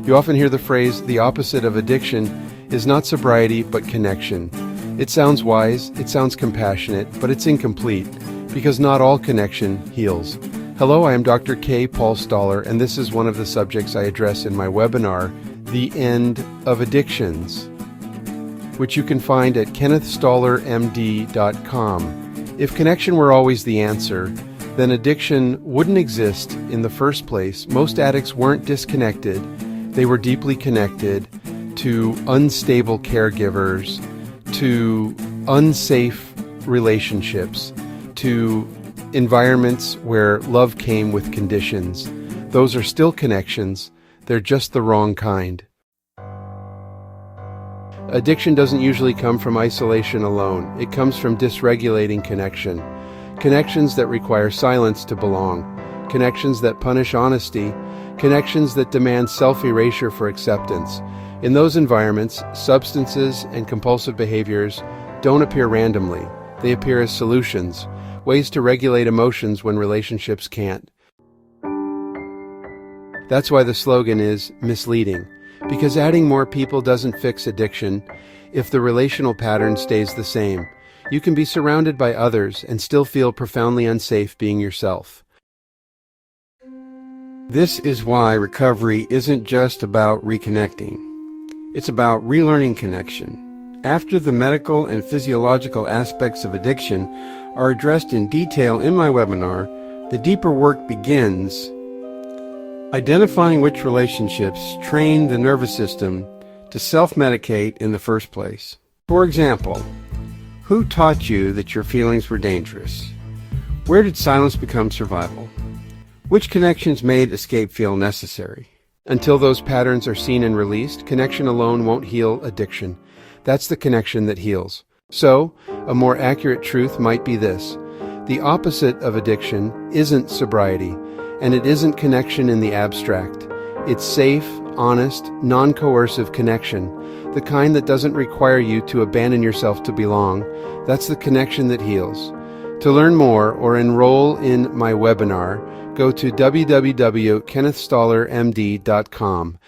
You often hear the phrase, the opposite of addiction is not sobriety, but connection. It sounds wise, it sounds compassionate, but it's incomplete, because not all connection heals. Hello, I am Dr. K. Paul Stoller, and this is one of the subjects I address in my webinar, The End of Addictions, which you can find at kennethstollermd.com. If connection were always the answer, then addiction wouldn't exist in the first place. Most addicts weren't disconnected. They were deeply connected to unstable caregivers, to unsafe relationships, to environments where love came with conditions. Those are still connections. They're just the wrong kind. Addiction doesn't usually come from isolation alone. It comes from dysregulating connection. Connections that require silence to belong. Connections that punish honesty. Connections that demand self-erasure for acceptance. In those environments, substances and compulsive behaviors don't appear randomly. They appear as solutions, ways to regulate emotions when relationships can't. That's why the slogan is misleading, because adding more people doesn't fix addiction if the relational pattern stays the same. You can be surrounded by others and still feel profoundly unsafe being yourself. This is why recovery isn't just about reconnecting. It's about relearning connection. After the medical and physiological aspects of addiction are addressed in detail in my webinar, the deeper work begins, identifying which relationships train the nervous system to self-medicate in the first place. For example, who taught you that your feelings were dangerous? Where did silence become survival? Which connections made escape feel necessary? Until those patterns are seen and released, connection alone won't heal addiction. That's the connection that heals. So, a more accurate truth might be this. The opposite of addiction isn't sobriety, and it isn't connection in the abstract. It's safe, honest, non-coercive connection, the kind that doesn't require you to abandon yourself to belong. That's the connection that heals. To learn more or enroll in my webinar, go to www.kennethstollermd.com.